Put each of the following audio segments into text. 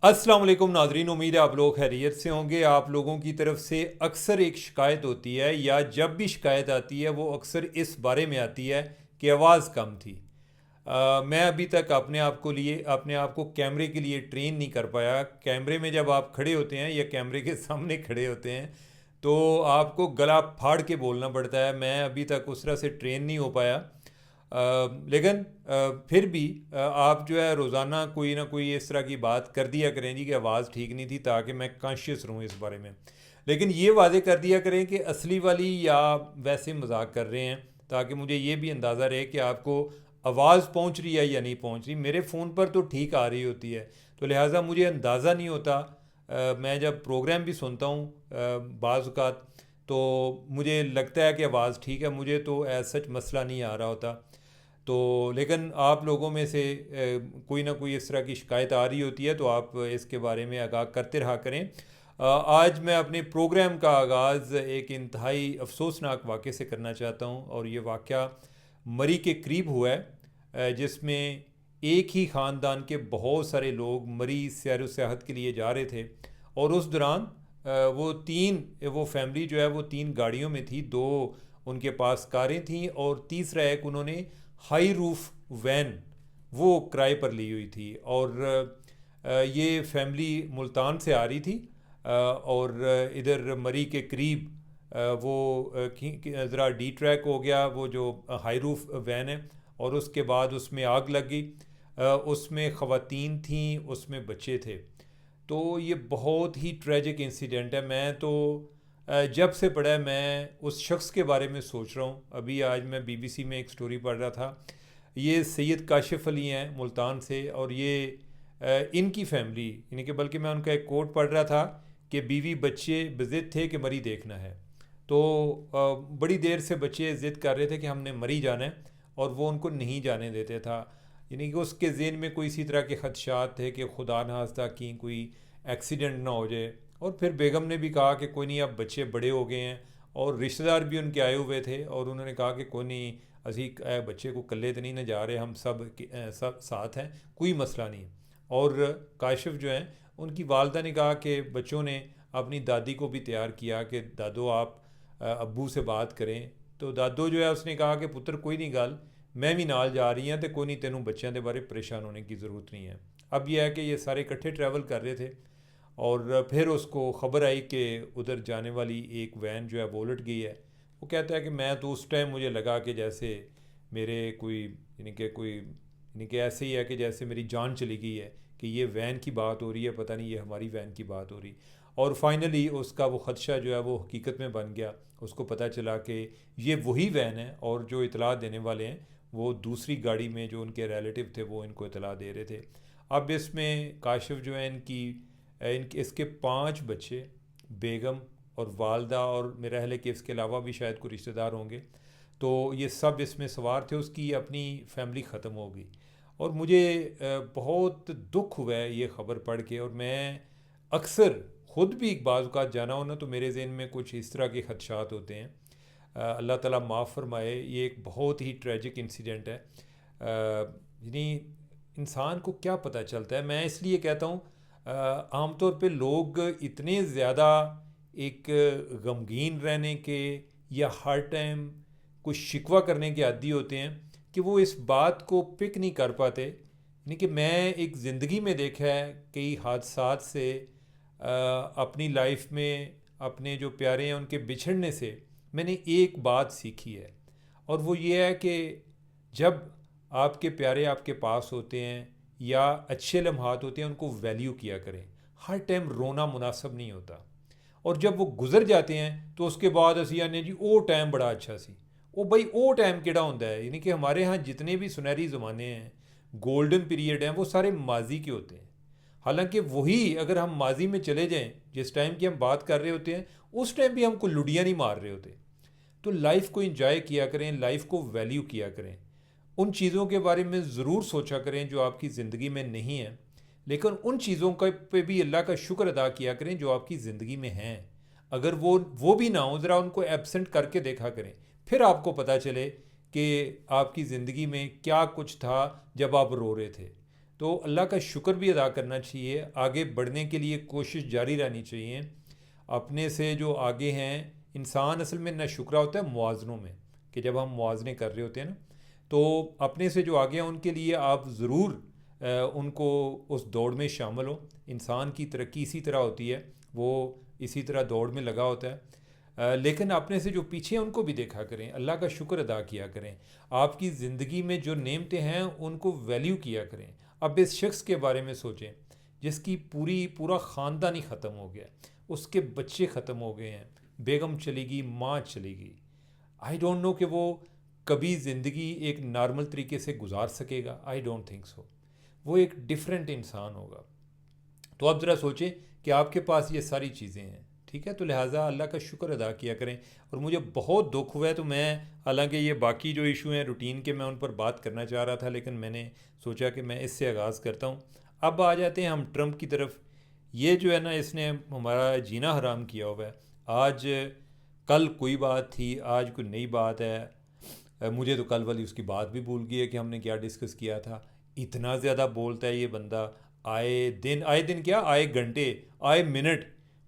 अस्सलाम वालेकुम नाजरीन, उम्मीद है आप लोग खैरियत से होंगे। आप लोगों की तरफ से अक्सर एक शिकायत होती है या जब भी शिकायत आती है वो अक्सर इस बारे में आती है कि आवाज़ कम थी। मैं अभी तक अपने आप को कैमरे के लिए ट्रेन नहीं कर पाया। कैमरे में जब आप खड़े होते हैं या कैमरे के सामने खड़े होते हैं तो आपको गला फाड़ के बोलना पड़ता है। मैं अभी तक उस तरह से ट्रेन नहीं हो पाया। लेकिन फिर भी आप जो है रोज़ाना कोई ना कोई इस तरह की बात कर दिया करें जी कि आवाज़ ठीक नहीं थी, ताकि मैं कॉन्शियस रहूँ इस बारे में। लेकिन ये वादे कर दिया करें कि असली वाली या वैसे मजाक कर रहे हैं, ताकि मुझे ये भी अंदाज़ा रहे कि आपको आवाज़ पहुंच रही है या नहीं पहुंच रही। मेरे फ़ोन पर तो ठीक आ रही होती है, तो लिहाजा मुझे अंदाज़ा नहीं होता। मैं जब प्रोग्राम भी सुनता हूँ बाज़ औक़ात, तो मुझे लगता है कि आवाज़ ठीक है, मुझे तो एज सच मसला नहीं आ रहा होता। तो लेकिन आप लोगों में से कोई ना कोई इस तरह की शिकायत आ रही होती है, तो आप इसके बारे में आगाह करते रहा करें। आज मैं अपने प्रोग्राम का आगाज़ एक इंतहाई अफसोसनाक वाक़े से करना चाहता हूँ, और ये वाक़या मरी के करीब हुआ है, जिसमें एक ही ख़ानदान के बहुत सारे लोग मरी सैर व सियाहत के लिए जा रहे थे। और उस दौरान वो फैमिली जो है वो तीन गाड़ियों में थी। दो उनके पास कारें थीं और तीसरा एक उन्होंने हाई रूफ वैन वो किराए पर ली हुई थी। और ये फैमिली मुल्तान से आ रही थी, और इधर मरी के करीब वो ज़रा डी ट्रैक हो गया वो जो हाई रूफ वैन है, और उसके बाद उसमें आग लग गई। उसमें ख़वातीन थीं, उसमें बच्चे थे। तो ये बहुत ही ट्रेजिक इंसिडेंट है। मैं तो जब से पढ़ा है मैं उस शख्स के बारे में सोच रहा हूँ। अभी आज मैं बीबीसी में एक स्टोरी पढ़ रहा था। ये सैयद काशिफ अली हैं मुल्तान से, और ये इनकी फैमिली, यानी कि बल्कि मैं उनका एक कोट पढ़ रहा था कि बीवी बच्चे बज़िद थे कि मरी देखना है। तो बड़ी देर से बच्चे ज़िद कर रहे थे कि हमने मरी जाना है, और वो उनको नहीं जाने देते था। यानी कि उसके ज़हन में कोई इसी तरह के ख़दशात थे कि खुदा न खास्ता कि कोई एक्सीडेंट ना हो जाए। और फिर बेगम ने भी कहा कि कोई नहीं, अब बच्चे बड़े हो गए हैं, और रिश्तेदार भी उनके आए हुए थे, और उन्होंने कहा कि कोई नहीं, असी बच्चे को कल्ले तो नहीं ना जा रहे, हम सब साथ हैं, कोई मसला नहीं। और काशिफ जो हैं उनकी वालदा ने कहा कि बच्चों ने अपनी दादी को भी तैयार किया कि दादो आप अब्बू से बात करें। तो दादो जो है उसने कहा कि पुत्र कोई नहीं गल, मैं भी नाल जा रही हैं, तो कोई नहीं, तेनों बच्चों के बारे परेशान होने की ज़रूरत नहीं है। अब यह है कि ये सारे इकट्ठे ट्रैवल कर रहे थे, और फिर उसको ख़बर आई कि उधर जाने वाली एक वैन जो है वो उलट गई है। वो कहता है कि मैं तो उस टाइम मुझे लगा कि जैसे मेरे यानी कि ऐसे ही है कि जैसे मेरी जान चली गई है, कि ये वैन की बात हो रही है, पता नहीं ये हमारी वैन की बात हो रही। और फाइनली उसका वो ख़दशा जो है वो हकीकत में बन गया। उसको पता चला कि ये वही वैन है, और जो इतला देने वाले हैं वो दूसरी गाड़ी में जो उनके रिलेटिव थे वो इनको इतला दे रहे थे। अब इसमें काशिफ जो है इसके 5 बच्चे, बेगम और वालदा, और मेरा ख्याल है कि इसके अलावा भी शायद कोई रिश्तेदार होंगे, तो ये सब इसमें सवार थे। उसकी अपनी फैमिली ख़त्म हो गई, और मुझे बहुत दुख हुआ है ये ख़बर पढ़ के। और मैं अक्सर ख़ुद भी एक बाज़ औक़ात जाना हो ना, तो मेरे ज़हन में कुछ इस तरह के ख़दशात होते हैं। अल्लाह ताला माफ़ फरमाए, ये एक बहुत ही ट्रेजिक इंसिडेंट है। यानी इंसान को क्या पता चलता है। मैं इसलिए कहता हूँ, आमतौर पे लोग इतने ज़्यादा एक गमगीन रहने के या हर टाइम कुछ शिकवा करने के आदी होते हैं कि वो इस बात को पिक नहीं कर पाते। यानी कि मैं एक ज़िंदगी में देखा है कई हादसात से, अपनी लाइफ में अपने जो प्यारे हैं उनके बिछड़ने से मैंने एक बात सीखी है, और वो ये है कि जब आपके प्यारे आपके पास होते हैं या अच्छे लम्हात होते हैं, उनको वैल्यू किया करें। हर टाइम रोना मुनासिब नहीं होता, और जब वो गुजर जाते हैं तो उसके बाद असी आने जी वो टाइम बड़ा अच्छा सी। वो भाई वो टाइम केड़ा होंदा है। यानी कि हमारे यहाँ जितने भी सुनहरी ज़माने हैं, गोल्डन पीरियड हैं, वो सारे माजी के होते हैं। हालांकि वही अगर हम माजी में चले जाएं, जिस टाइम की हम बात कर रहे होते हैं, उस टाइम भी हम कोई लुड़ियाँ नहीं मार रहे होते। तो लाइफ को इंजॉय किया करें, लाइफ को वैल्यू किया करें। उन चीज़ों के बारे में ज़रूर सोचा करें जो आपकी ज़िंदगी में नहीं है, लेकिन उन चीज़ों का पे भी अल्लाह का शुक्र अदा किया करें जो आपकी ज़िंदगी में हैं। अगर वो भी ना हो, ज़रा उनको एब्सेंट करके देखा करें, फिर आपको पता चले कि आपकी ज़िंदगी में क्या कुछ था जब आप रो रहे थे। तो अल्लाह का शुक्र भी अदा करना चाहिए, आगे बढ़ने के लिए कोशिश जारी रहनी चाहिए। अपने से जो आगे हैं इंसान असल में नाशुक्रा होता है मुआवजनों में, कि जब हम मुआवजने कर रहे होते हैं ना, तो अपने से जो आगे हैं उनके लिए आप ज़रूर उनको उस दौड़ में शामिल हो। इंसान की तरक्की इसी तरह होती है, वो इसी तरह दौड़ में लगा होता है। लेकिन अपने से जो पीछे हैं उनको भी देखा करें, अल्लाह का शुक्र अदा किया करें। आपकी ज़िंदगी में जो नेमतें हैं उनको वैल्यू किया करें। अब इस शख्स के बारे में सोचें जिसकी पूरा ख़ानदान ही ख़त्म हो गया, उसके बच्चे ख़त्म हो गए हैं, बेगम चली गई, माँ चली गई। आई डोंट नो कि वो कभी ज़िंदगी एक नॉर्मल तरीके से गुजार सकेगा। I don't think so. वो एक डिफरेंट इंसान होगा। तो आप ज़रा सोचें कि आपके पास ये सारी चीज़ें हैं, ठीक है, तो लिहाजा अल्लाह का शुक्र अदा किया करें। और मुझे बहुत दुख हुआ है, तो मैं, हालांकि ये बाकी जो इशू हैं रूटीन के, मैं उन पर बात करना चाह रहा था, लेकिन मैंने सोचा कि मैं इससे आगाज़ करता हूँ। अब आ जाते हैं हम ट्रंप की तरफ। ये जो है ना, इसने हमारा जीना हराम किया हुआ है। आज कल कोई बात थी, आज कोई नई बात है। मुझे तो कल वाली उसकी बात भी भूल गई है कि हमने क्या डिस्कस किया था। इतना ज़्यादा बोलता है ये बंदा, आए दिन क्या, आए घंटे, आए मिनट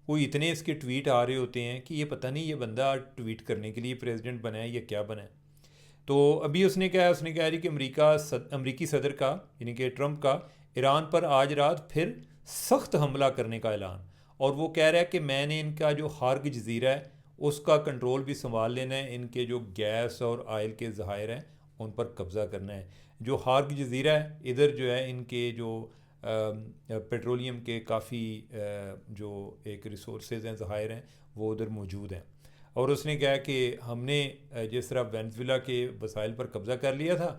कोई इतने इसके ट्वीट आ रहे होते हैं कि ये पता नहीं ये बंदा ट्वीट करने के लिए प्रेसिडेंट बना है या क्या बना है। तो अभी उसने क्या है, उसने कहा कि अमरीकी सदर का, यानी कि ट्रंप का, ईरान पर आज रात फिर सख्त हमला करने का ऐलान। और वो कह रहा है कि मैंने इनका जो हार्ग जजीरा है उसका कंट्रोल भी संभाल लेना है, इनके जो गैस और आयल के ज़खायर हैं उन पर कब्ज़ा करना है। जो हार्ग जजीरा है, इधर जो है इनके जो पेट्रोलियम के काफ़ी जो एक रिसोर्सेज हैं, ज़खायर हैं, वो उधर मौजूद हैं। और उसने कहा कि हमने जिस तरह वेनेज़ुएला के वसाइल पर कब्ज़ा कर लिया था,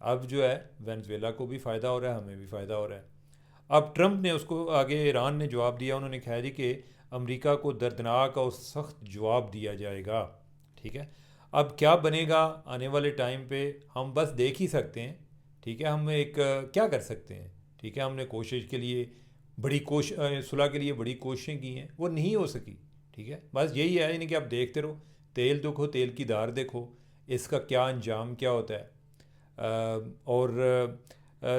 अब जो है वेनेज़ुएला को भी फ़ायदा हो रहा है, हमें भी फ़ायदा हो रहा है। अब ट्रंप ने उसको आगे, ईरान ने जवाब दिया, उन्होंने कहा जी कि अमेरिका को दर्दनाक और सख्त जवाब दिया जाएगा। ठीक है, अब क्या बनेगा आने वाले टाइम पे हम बस देख ही सकते हैं। ठीक है, हम एक क्या कर सकते हैं। ठीक है, हमने कोशिश के लिए सुलह के लिए बड़ी कोशिशें की हैं, वो नहीं हो सकी। ठीक है, बस यही है, यानी कि आप देखते रहो, तेल देखो, तेल की धार देखो, इसका क्या अंजाम क्या होता है।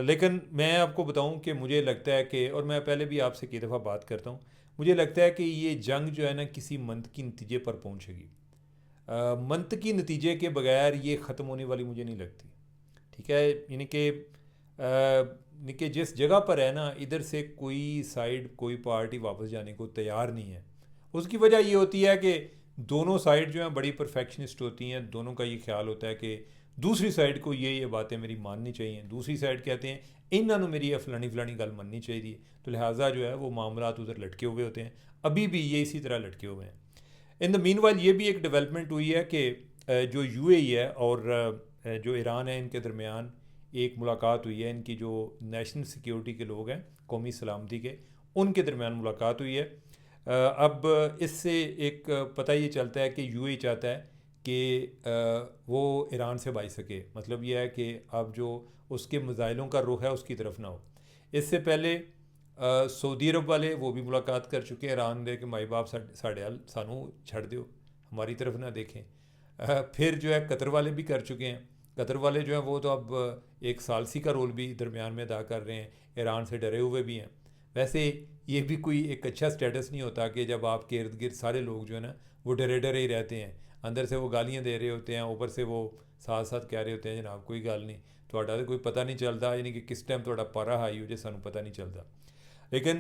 लेकिन मैं आपको बताऊं कि मुझे लगता है कि, और मैं पहले भी आपसे कई दफ़ा बात करता हूं, मुझे लगता है कि ये जंग जो है ना किसी मंतकी नतीजे पर पहुंचेगी। मंतकी नतीजे के बगैर ये ख़त्म होने वाली मुझे नहीं लगती। ठीक है, यानी कि जिस जगह पर है ना, इधर से कोई साइड, कोई पार्टी वापस जाने को तैयार नहीं है। उसकी वजह ये होती है कि दोनों साइड जो हैं बड़ी परफेक्शनिस्ट होती हैं। दोनों का ये ख्याल होता है कि दूसरी साइड को ये बातें मेरी माननी चाहिए। दूसरी साइड कहते हैं इन्होंने मेरी ये फलानी फलानी गल मननी चाहिए, तो लिहाजा जो है वो मामलात उधर लटके हुए होते हैं। अभी भी ये इसी तरह लटके हुए हैं। इन द मीन वाइल ये भी एक डेवलपमेंट हुई है कि जो यूएई है और जो ईरान है, इनके दरमियान एक मुलाकात हुई है। इनकी जो नेशनल सिक्योरिटी के लोग हैं, कौमी सलामती के, उनके दरमियान मुलाकात हुई है। अब इससे एक पता ये चलता है कि यूएई चाहता है कि वो ईरान से बच सके। मतलब ये है कि अब जो उसके मिज़ाइलों का रुख है उसकी तरफ ना हो। इससे पहले सऊदी अरब वाले वो भी मुलाकात कर चुके हैं ईरान दे कि माई बाप साढ़े हाल सानू छड़ दो, हमारी तरफ ना देखें। फिर जो है कतर वाले भी कर चुके हैं। कतर वाले जो हैं वो तो अब एक सालसी का रोल भी दरमियान में अदा कर रहे हैं, ईरान से डरे हुए भी हैं। वैसे ये भी कोई एक अच्छा स्टेटस नहीं होता कि जब आपके इर्द गिर्द सारे लोग जो है ना वो डरे डरे ही रहते हैं, अंदर से वो गालियाँ दे रहे होते हैं, ऊपर से वो साथ साथ कह रहे होते हैं जनाब कोई गल नहीं, थोड़ा तो कोई पता नहीं चलता, यानी कि किस टाइम थोड़ा पारा हाई हो जाए सानू पता नहीं चलता। लेकिन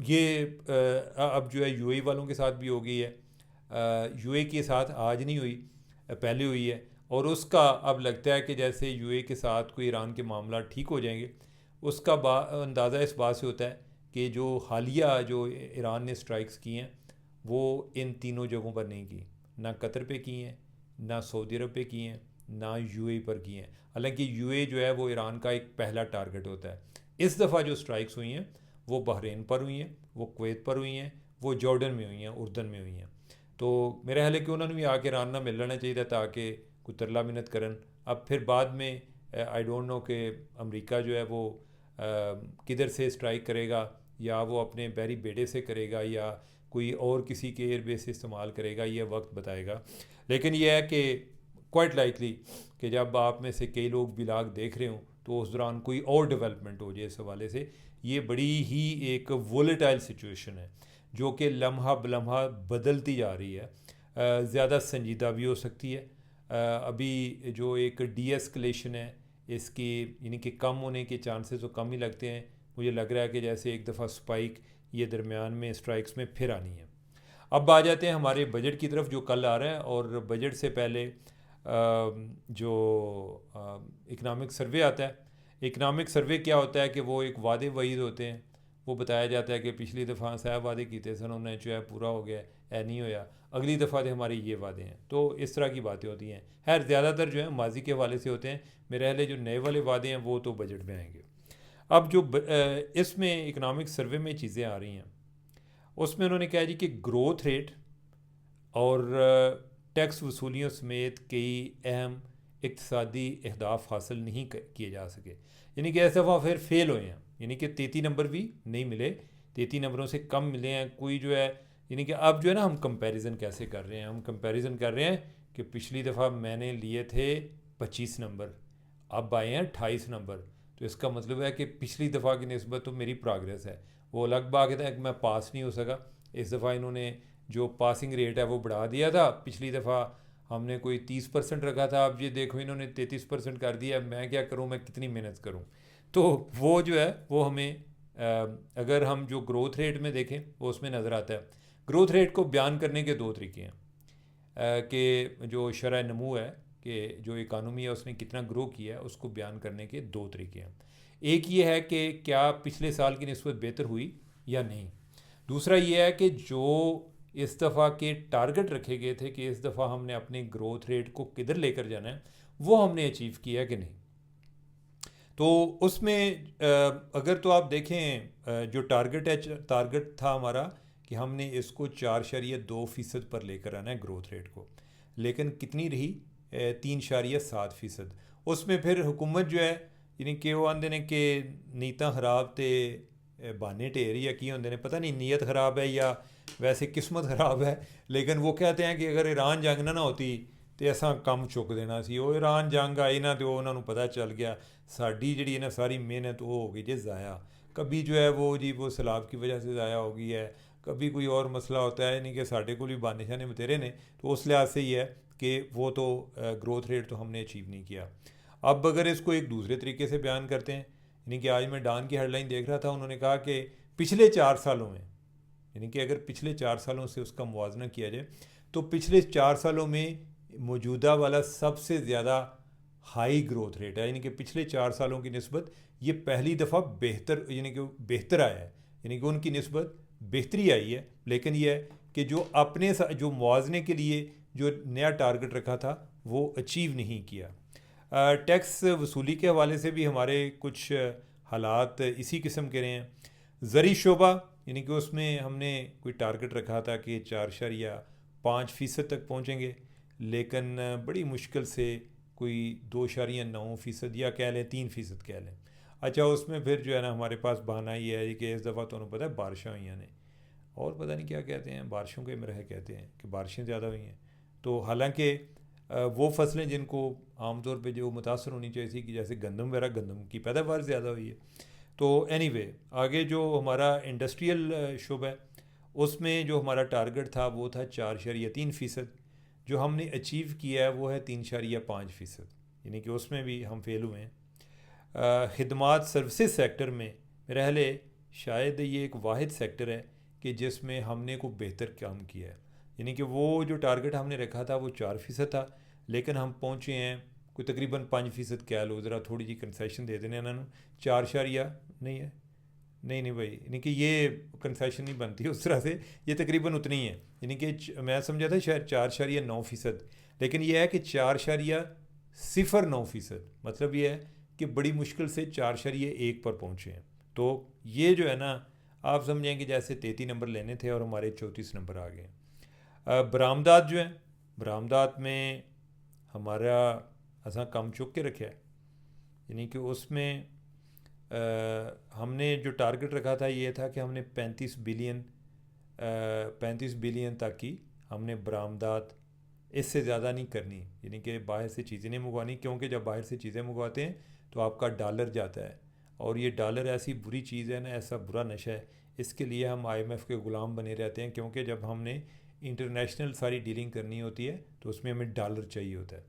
ये अब जो है यूएई वालों के साथ भी हो गई है। यूएई के साथ आज नहीं हुई, पहले हुई है। और उसका अब लगता है कि जैसे यूएई के साथ कोई ईरान के मामला ठीक हो जाएंगे, उसका अंदाज़ा इस बात से होता है कि जो हालिया जो ईरान ने स्ट्राइक्स की हैं वो इन तीनों जगहों पर नहीं की, ना कतर पे की हैं, ना सऊदी अरब पे की हैं, ना यूएई पर की हैं। हालांकि यूएई जो है वो ईरान का एक पहला टारगेट होता है। इस दफ़ा जो स्ट्राइक्स हुई हैं वो बहरीन पर हुई हैं, वो कुवैत पर हुई हैं, वो जॉर्डन में हुई हैं, उर्दन में हुई हैं। तो मेरा ख्याल है कि उन्होंने भी आके ईरान नाल मिल लेना चाहिए ताकि कोई तरला मिन्नत करन। अब फिर बाद में आई डोंट नो कि अमेरिका जो है वो किधर से स्ट्राइक करेगा, या वो अपने बहरी बेड़े से करेगा या कोई और किसी के एयरबेस से इस्तेमाल करेगा, ये वक्त बताएगा। लेकिन यह है कि क्वाइट लाइकली कि जब आप में से कई लोग बिलाग देख रहे हों तो उस दौरान कोई और डेवलपमेंट हो जाए। इस हवाले से ये बड़ी ही एक वोलेटाइल सिचुएशन है जो कि लम्हा बलम्हा बदलती जा रही है, ज़्यादा संजीदा भी हो सकती है। अभी जो एक डीएस्केलेशन है इसकी यानी कि कम होने के चांसेस तो कम ही लगते हैं। मुझे लग रहा है कि जैसे एक दफ़ा स्पाइक ये दरमियान में स्ट्राइक्स में फिर आनी है। अब आ जाते हैं हमारे बजट की तरफ जो कल आ रहा है। और बजट से पहले जो इकनॉमिक सर्वे आता है, इकनॉमिक सर्वे क्या होता है कि वो एक वादे वईद होते हैं। वो बताया जाता है कि पिछली दफ़ा साहब वादे किए सन उन्हें जो है पूरा हो गया, ऐ नहीं होया, अगली दफ़ा से हमारे ये वादे हैं। तो इस तरह की बातें होती हैं। खैर ज़्यादातर जो है माजी के हवाले से होते हैं। मेरे ख्याल जो नए वाले वादे हैं वो तो बजट में आएंगे। अब जो इसमें इकनॉमिक सर्वे में चीज़ें आ रही हैं उसमें उन्होंने कहा जी कि ग्रोथ रेट और टैक्स वसूलियों समेत कई अहम इक़्तिसादी अहदाफ हासिल नहीं किए जा सके। यानी कि ऐसे दफ़ा फिर फेल हुए हैं, यानी कि 33 नंबर भी नहीं मिले, 33 नंबरों से कम मिले हैं कोई जो है। यानी कि अब जो है ना हम कंपैरिजन कैसे कर रहे हैं, हम कंपैरिजन कर रहे हैं कि पिछली दफ़ा मैंने लिए थे 25 नंबर, अब आए हैं 28 नंबर। तो इसका मतलब है कि पिछली दफ़ा की निस्बत तो मेरी प्रोग्रेस है। वो अलग बात है कि मैं पास नहीं हो सका। इस दफ़ा इन्होंने जो पासिंग रेट है वो बढ़ा दिया था। पिछली दफ़ा हमने कोई 30% रखा था, अब ये देखो इन्होंने 33% कर दिया। मैं क्या करूं, मैं कितनी मेहनत करूं। तो वो जो है वो हमें अगर हम जो ग्रोथ रेट में देखें वो उसमें नज़र आता है। ग्रोथ रेट को बयान करने के दो तरीके हैं कि जो शरह नमू है कि जो इकानमी है उसने कितना ग्रो किया है, उसको बयान करने के दो तरीके हैं। एक ये है कि क्या पिछले साल की निस्बत बेहतर हुई या नहीं। दूसरा ये है कि जो इस दफ़ा के टारगेट रखे गए थे कि इस दफ़ा हमने अपने ग्रोथ रेट को किधर लेकर जाना है, वो हमने अचीव किया कि नहीं। तो उसमें अगर तो आप देखें जो टारगेट है, टारगेट था हमारा कि हमने इसको 4.2% पर लेकर आना है ग्रोथ रेट को, लेकिन कितनी रही 3.7%। उसमें फिर हुकूमत जो है यानी कि वो आंदे ने कि नीयत खराब ते बहाने ढेर या की होंगे ने, पता नहीं नीयत ख़राब है या वैसे किस्मत ख़राब है। लेकिन वो कहते हैं कि अगर ईरान जंग ना होती तो असा कम चुक देना सी। वो ईरान जंग आई ना तो उन्होंने पता चल गया साड़ी जी ना सारी मेहनत वो हो गई जी ज़ाया। कभी जो है वो जी वो सैलाब की वजह से ज़ाया हो गई है, कभी कोई और मसला होता है। नहीं कि साढ़े को भी बहाने शाने बतेरे ने। तो उस लिहाज से ही है कि वो तो ग्रोथ रेट तो हमने अचीव नहीं किया। अब अगर इसको एक दूसरे तरीके से बयान करते हैं, यानी कि आज मैं डॉन की हेडलाइन देख रहा था, उन्होंने कहा कि पिछले 4 सालों में, यानी कि अगर पिछले 4 सालों से उसका मुवाजना किया जाए तो पिछले 4 सालों में मौजूदा वाला सबसे ज़्यादा हाई ग्रोथ रेट है। यानी कि पिछले 4 सालों की निस्बत ये पहली दफ़ा बेहतर, यानी कि बेहतर आया है, यानी कि उनकी निस्बत बेहतरी आई है। लेकिन यह है कि जो अपने जो मुवाजने के लिए जो नया टारगेट रखा था वो अचीव नहीं किया। टैक्स वसूली के हवाले से भी हमारे कुछ हालात इसी किस्म के रहे हैं। ज़री शोबा यानी कि उसमें हमने कोई टारगेट रखा था कि 4.5% तक पहुँचेंगे, लेकिन बड़ी मुश्किल से कोई 2.9% या कह लें 3% कह लें। अच्छा, उसमें फिर जो है ना हमारे पास बहाना ये है कि इस दफ़ा तो उन्हें पता है बारिशें हुई हैं, और पता नहीं क्या कहते हैं, बारिशों के मरह कहते हैं कि बारिशें ज़्यादा हुई हैं। तो हालांकि वो फसलें जिनको आमतौर पे जो मुतासर होनी चाहिए थी कि जैसे गंदम वगैरह, गंदम की पैदावार ज़्यादा हुई है। तो एनीवे आगे जो हमारा इंडस्ट्रियल शुब है उसमें जो हमारा टारगेट था वो था 4.3%। जो हमने अचीव किया है वो है 3.5%, यानी कि उसमें भी हम फेल हुए हैं। खिदमात सर्विसेज सेक्टर में मेरा ख्याल है शायद ये एक वाहिद सेक्टर है कि जिसमें हमने को बेहतर काम किया है। यानी कि वो जो टारगेट हमने रखा था वो 4% था, लेकिन हम पहुँचे हैं कोई तकरीबन 5% कह लो, ज़रा थोड़ी जी कंसेशन दे देने इन्होंने। 4 नहीं है, नहीं नहीं भाई, यानी कि ये कंसेशन नहीं बनती उस तरह से, ये तकरीबन उतनी ही है। यानी कि मैं समझा था शायद 4.9%, लेकिन यह है कि 4.09%। मतलब ये है कि बड़ी मुश्किल से 4.1 पर पहुँचे हैं। तो ये जो है ना आप समझें कि जैसे 33 नंबर लेने थे और हमारे 34 नंबर आ गए। बरामदात जो हैं, बरामदात में हमारा असा कम चुक के रखा है। यानी कि उसमें हमने जो टारगेट रखा था ये था कि हमने 35 बिलियन तक की हमने बरामदात, इससे ज़्यादा नहीं करनी। यानी कि बाहर से चीज़ें नहीं मंगवानी, क्योंकि जब बाहर से चीज़ें मंगवाते हैं तो आपका डॉलर जाता है। और ये डॉलर ऐसी बुरी चीज़ है ना, ऐसा बुरा नशा है, इसके लिए हम आईएमएफ के ग़ुलाम बने रहते हैं, क्योंकि जब हमने इंटरनेशनल सारी डीलिंग करनी होती है तो उसमें हमें डॉलर चाहिए होता है,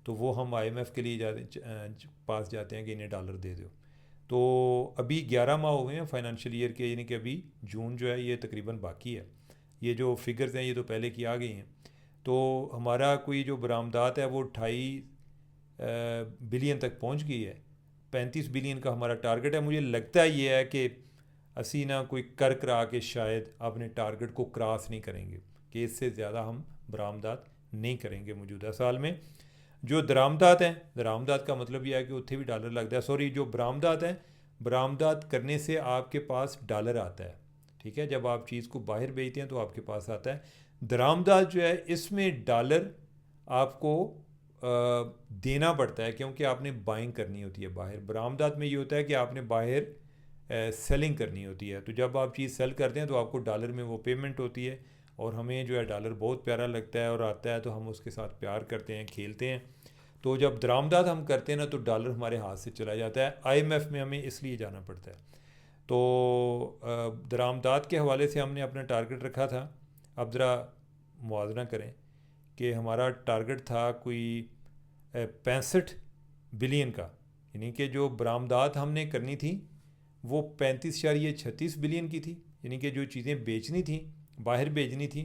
तो वो हम आईएमएफ के लिए पास जाते हैं कि इन्हें डॉलर दे दो। तो अभी 11 माह हो गए हैं फाइनेंशियल ईयर के, यानी कि अभी जून जो है ये तकरीबन बाकी है। ये जो फिगर्स हैं ये तो पहले की आ गई हैं। तो हमारा कोई जो बरामदात है वो 28 बिलियन तक पहुंच गई है। 35 बिलियन का हमारा टारगेट है। मुझे लगता है ये है कि असी ना कोई कर करा के शायद अपने टारगेट को क्रॉस नहीं करेंगे, कि इससे ज़्यादा हम बरामदात नहीं करेंगे मौजूदा साल में। जो दरामदात हैं, दरामदात का मतलब यह है कि उत्थे भी डॉलर लगता है, सॉरी, जो बरामदात हैं, बरामदात करने से आपके पास डॉलर आता है, ठीक है। जब आप चीज़ को बाहर बेचते हैं तो आपके पास आता है। दरामदात जो है इसमें डॉलर आपको देना पड़ता है, क्योंकि आपने बाइंग करनी होती है बाहर। बरामदात में ये होता है कि आपने बाहर सेलिंग करनी होती है, तो जब आप चीज़ सेल करते हैं तो आपको डॉलर में वो पेमेंट होती है। और हमें जो है डॉलर बहुत प्यारा लगता है और आता है तो हम उसके साथ प्यार करते हैं, खेलते हैं। तो जब दरामदात हम करते हैं ना तो डॉलर हमारे हाथ से चला जाता है। आईएमएफ में हमें इसलिए जाना पड़ता है। तो दरामदात के हवाले से हमने अपना टारगेट रखा था। अब ज़रा मुआवजा करें कि हमारा टारगेट था कोई 65 बिलियन का, यानी कि जो बरामदात हमने करनी थी वो 35.36 बिलियन की थी, यानी कि जो चीज़ें बेचनी थी, बाहर भेजनी थी,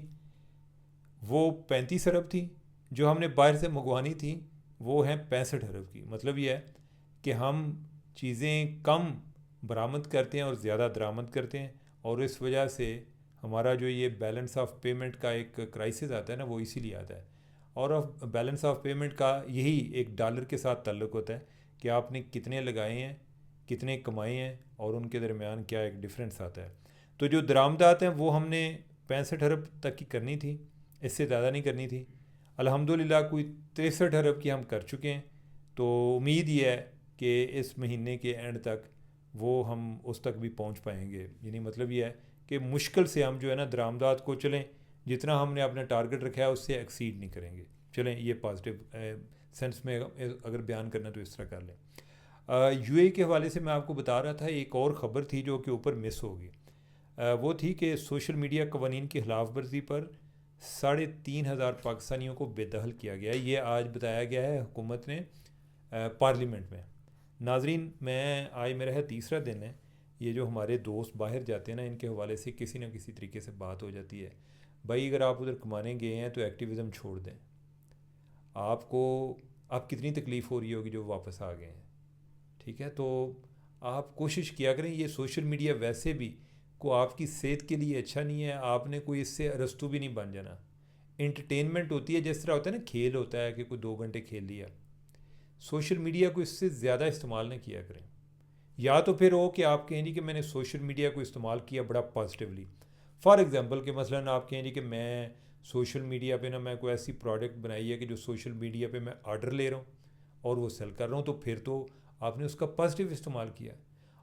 वो 35 अरब थी। जो हमने बाहर से मंगवानी थी वो हैं 65 अरब की। मतलब ये है कि हम चीज़ें कम बरामद करते हैं और ज़्यादा दरामद करते हैं, और इस वजह से हमारा जो ये बैलेंस ऑफ पेमेंट का एक क्राइसिस आता है ना, वो इसीलिए आता है। और बैलेंस ऑफ पेमेंट का यही एक डॉलर के साथ ताल्लुक़ होता है कि आपने कितने लगाए हैं, कितने कमाए हैं, और उनके दरमियान क्या एक डिफरेंस आता है। तो जो दरामदात हैं वो हमने 65 अरब तक की करनी थी, इससे ज़्यादा नहीं करनी थी। अल्हम्दुलिल्लाह कोई 63 अरब की हम कर चुके हैं। तो उम्मीद ये है कि इस महीने के एंड तक वो हम उस तक भी पहुंच पाएंगे। यानी मतलब ये है कि मुश्किल से हम जो है ना दरामदात को चलें, जितना हमने अपना टारगेट रखा है उससे एक्सीड नहीं करेंगे। चलें, ये पॉजिटिव सेंस में अगर बयान करना तो इस तरह कर लें। यूएई के हवाले से मैं आपको बता रहा था, एक और ख़बर थी जो कि ऊपर मिस होगी। वो थी कि सोशल मीडिया कवानीन की खिलाफ वर्जी पर 3,500 पाकिस्तानियों को बेदखल किया गया है। ये आज बताया गया है हुकूमत ने पार्लियामेंट में। नाजरीन, मैं आज मेरा है तीसरा दिन है, ये जो हमारे दोस्त बाहर जाते हैं ना, इनके हवाले से किसी न किसी तरीके से बात हो जाती है। भाई, अगर आप उधर कमाने गए हैं तो एक्टिविज़म छोड़ दें। आप कितनी तकलीफ़ हो रही होगी जो वापस आ गए हैं, ठीक है। तो आप कोशिश किया करें, ये सोशल मीडिया वैसे भी को आपकी सेहत के लिए अच्छा नहीं है। आपने कोई इससे अरस्तू भी नहीं बन जाना। इंटरटेनमेंट होती है, जिस तरह होता है ना, खेल होता है कि कोई 2 घंटे खेल लिया। सोशल मीडिया को इससे ज़्यादा इस्तेमाल न किया करें। या तो फिर हो कि आप कहें जी कि मैंने सोशल मीडिया को इस्तेमाल किया बड़ा पॉजिटिवली। फॉर एग्ज़ाम्पल कि मसलन आप कहें जी कि मैं सोशल मीडिया पे ना, मैं कोई ऐसी प्रोडक्ट बनाई है कि जो सोशल मीडिया पे मैं ऑर्डर ले रहा हूँ और वो सेल कर रहा हूँ, तो फिर तो आपने उसका पॉजिटिव इस्तेमाल किया।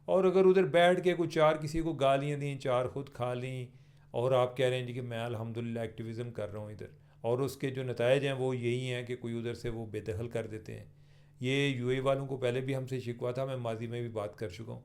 और अगर उधर बैठ के कुछ 4 किसी को गालियाँ दी, 4 खुद खा ली, और आप कह रहे हैं जी कि मैं अल्हम्दुलिल्लाह एक्टिविज़म कर रहा हूँ इधर, और उसके जो नताइज हैं वो यही हैं कि कोई उधर से वो बेदखल कर देते हैं। ये यूएई वालों को पहले भी हमसे शिकवा था, मैं माजी में भी बात कर चुका हूँ।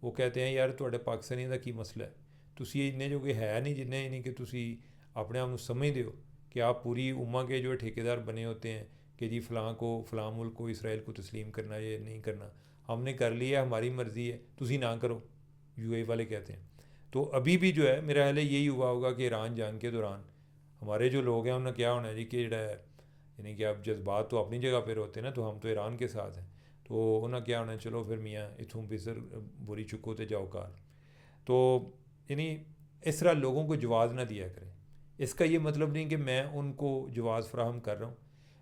वो कहते हैं यार तुहाडे पाकिस्तानियों का की मसला है, तुसी इन्ने जो कि है नहीं जिन्ने, नहीं कि तुसी अपने आप को समझते हो कि आप पूरी उम्मा के जो ठेकेदार बने होते हैं कि जी फ़लाँ को, फ़लाँ मुल्क को, इसराइल को तस्लीम करना या नहीं करना, हमने कर लिया, हमारी मर्ज़ी है, तुसी ना करो, यूएई वाले कहते हैं। तो अभी भी जो है मेरा ख्याल है यही हुआ होगा कि ईरान जंग के दौरान हमारे जो लोग हैं उन्हें क्या होना जी कि जो है, यानी कि अब जज्बात तो अपनी जगह पर होते हैं ना, तो हम तो ईरान के साथ हैं, तो उन्हें क्या होना, चलो फिर मियाँ इथों बिसर बुरी चुको तो जाओ कार। तो यानी इस तरह लोगों को जवाज़ ना दिया करें। इसका ये मतलब नहीं कि मैं उनको जवाज़ फराहम कर रहा हूँ,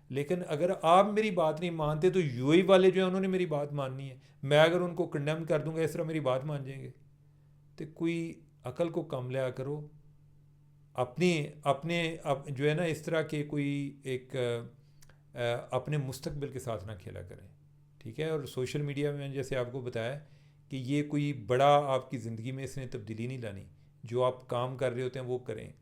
लेकिन अगर आप मेरी बात नहीं मानते तो यूएई वाले जो हैं उन्होंने मेरी बात माननी है। मैं अगर उनको कंडेम कर दूंगा इस तरह मेरी बात मान जाएंगे। तो कोई अकल को कम लिया करो, अपनी अपने जो है ना इस तरह के कोई एक अपने मुस्तकबिल के साथ ना खेला करें, ठीक है। और सोशल मीडिया में जैसे आपको बताया कि ये कोई बड़ा आपकी ज़िंदगी में इसने तब्दीली नहीं लानी। जो आप काम कर रहे होते हैं वो करें।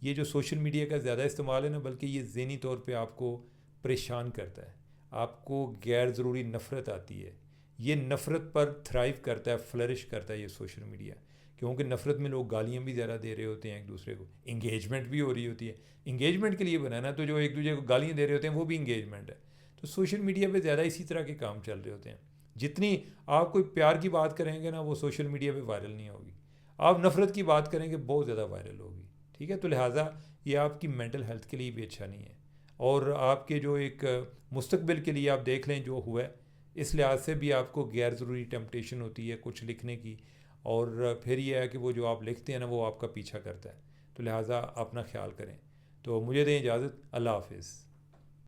ये जो सोशल मीडिया का ज़्यादा इस्तेमाल है ना, बल्कि ये ज़हनी तौर पे आपको परेशान करता है, आपको गैर ज़रूरी नफ़रत आती है, ये नफ़रत पर थ्राइव करता है, फ्लरिश करता है ये सोशल मीडिया, क्योंकि नफ़रत में लोग गालियाँ भी ज़्यादा दे रहे होते हैं एक दूसरे को, इंगेजमेंट भी हो रही होती है। इंगेजमेंट के लिए बनाना, तो जो एक दूसरे को गालियाँ दे रहे होते हैं वो भी इंगेजमेंट है। तो सोशल मीडिया पे ज़्यादा इसी तरह के काम चल रहे होते हैं। जितनी आप कोई प्यार की बात करेंगे ना, वो सोशल मीडिया पे वायरल नहीं होगी। आप नफ़रत की बात करेंगे, बहुत ज़्यादा वायरल होगी। ठीक है, तो लिहाजा ये आपकी मेंटल हेल्थ के लिए भी अच्छा नहीं है, और आपके जो एक मुस्तकबिल के लिए आप देख लें जो हुआ है, इस लिहाज से भी आपको गैर ज़रूरी टेम्पटेशन होती है कुछ लिखने की, और फिर यह है कि वो जो आप लिखते हैं ना वो आपका पीछा करता है। तो लिहाजा अपना ख्याल करें। तो मुझे दें इजाज़त, अल्लाह हाफिज़।